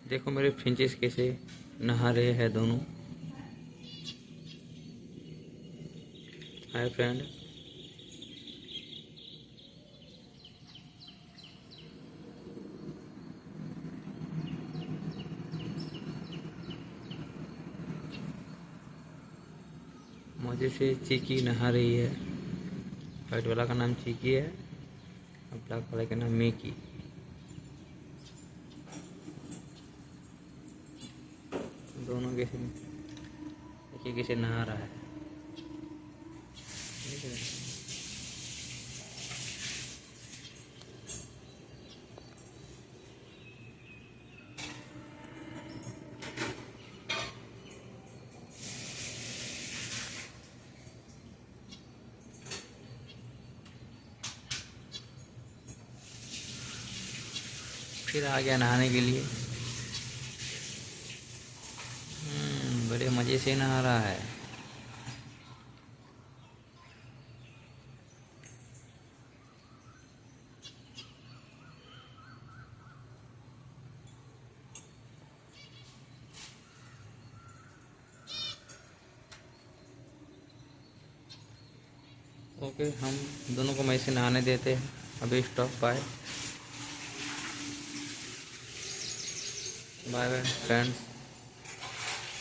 देखो मेरे फिंचेस कैसे नहा रहे हैं दोनों। हाय फ्रेंड, मजे से चीकी नहा रही है। वाइट वाला का नाम चीकी है और ब्लैक वाले का नाम मिकी। दोनों कैसे देखिए कैसे नहा रहा है। फिर आ गया नहाने के लिए। बड़े मज़े से नहा रहा है। ओके, हम दोनों को मज़े से नहाने देते हैं। अभी stop. Bye bye bye friends.